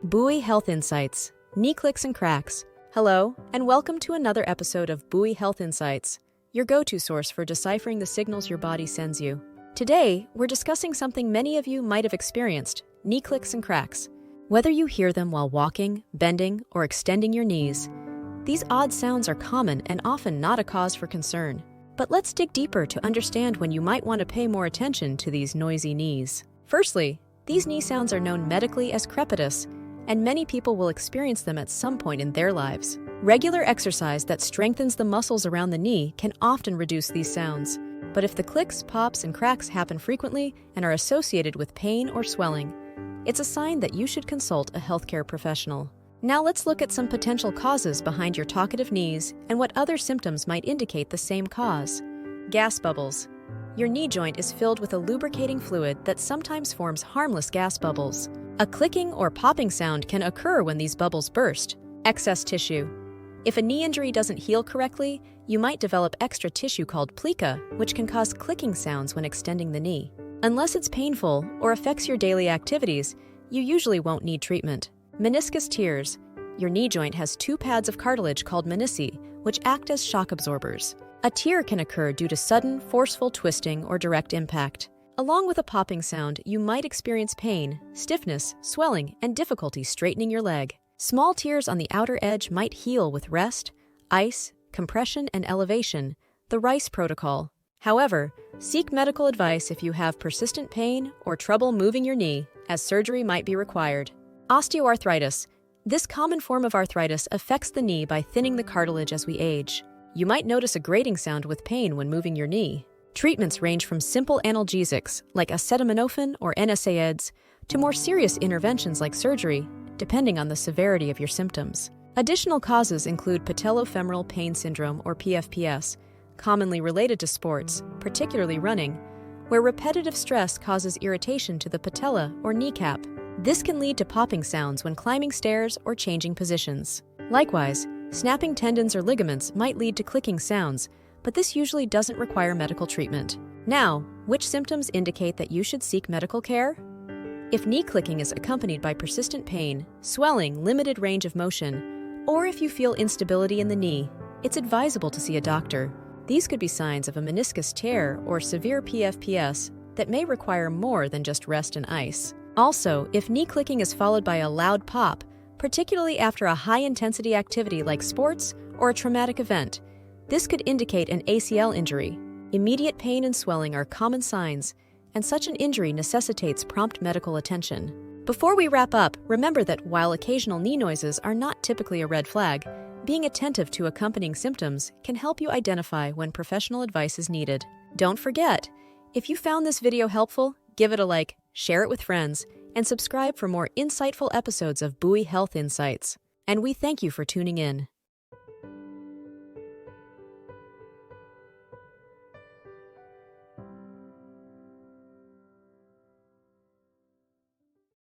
Buoy Health Insights, Knee Clicks and Cracks. Hello, and welcome to another episode of Buoy Health Insights, your go-to source for deciphering the signals your body sends you. Today, we're discussing something many of you might have experienced, knee clicks and cracks. Whether you hear them while walking, bending, or extending your knees, these odd sounds are common and often not a cause for concern. But let's dig deeper to understand when you might want to pay more attention to these noisy knees. Firstly, these knee sounds are known medically as crepitus, and many people will experience them at some point in their lives. Regular exercise that strengthens the muscles around the knee can often reduce these sounds. But if the clicks, pops, and cracks happen frequently and are associated with pain or swelling, it's a sign that you should consult a healthcare professional. Now let's look at some potential causes behind your talkative knees and what other symptoms might indicate the same cause. Gas bubbles. Your knee joint is filled with a lubricating fluid that sometimes forms harmless gas bubbles. A clicking or popping sound can occur when these bubbles burst. Excess tissue. If a knee injury doesn't heal correctly, you might develop extra tissue called plica, which can cause clicking sounds when extending the knee. Unless it's painful or affects your daily activities, you usually won't need treatment. Meniscus tears. Your knee joint has two pads of cartilage called menisci, which act as shock absorbers. A tear can occur due to sudden, forceful twisting or direct impact. Along with a popping sound, you might experience pain, stiffness, swelling, and difficulty straightening your leg. Small tears on the outer edge might heal with rest, ice, compression, and elevation, the Rice protocol. However, seek medical advice if you have persistent pain or trouble moving your knee, as surgery might be required. Osteoarthritis. This common form of arthritis affects the knee by thinning the cartilage as we age. You might notice a grating sound with pain when moving your knee. Treatments range from simple analgesics like acetaminophen or NSAIDs to more serious interventions like surgery, depending on the severity of your symptoms. Additional causes include patellofemoral pain syndrome or PFPS, commonly related to sports, particularly running, where repetitive stress causes irritation to the patella or kneecap. This can lead to popping sounds when climbing stairs or changing positions. Likewise, snapping tendons or ligaments might lead to clicking sounds, but this usually doesn't require medical treatment. Now, which symptoms indicate that you should seek medical care? If knee clicking is accompanied by persistent pain, swelling, limited range of motion, or if you feel instability in the knee, it's advisable to see a doctor. These could be signs of a meniscus tear or severe PFPS that may require more than just rest and ice. Also, if knee clicking is followed by a loud pop, particularly after a high-intensity activity like sports or a traumatic event, this could indicate an ACL injury. Immediate pain and swelling are common signs, and such an injury necessitates prompt medical attention. Before we wrap up, remember that while occasional knee noises are not typically a red flag, being attentive to accompanying symptoms can help you identify when professional advice is needed. Don't forget, if you found this video helpful, give it a like, share it with friends, and subscribe for more insightful episodes of Buoy Health Insights. And we thank you for tuning in.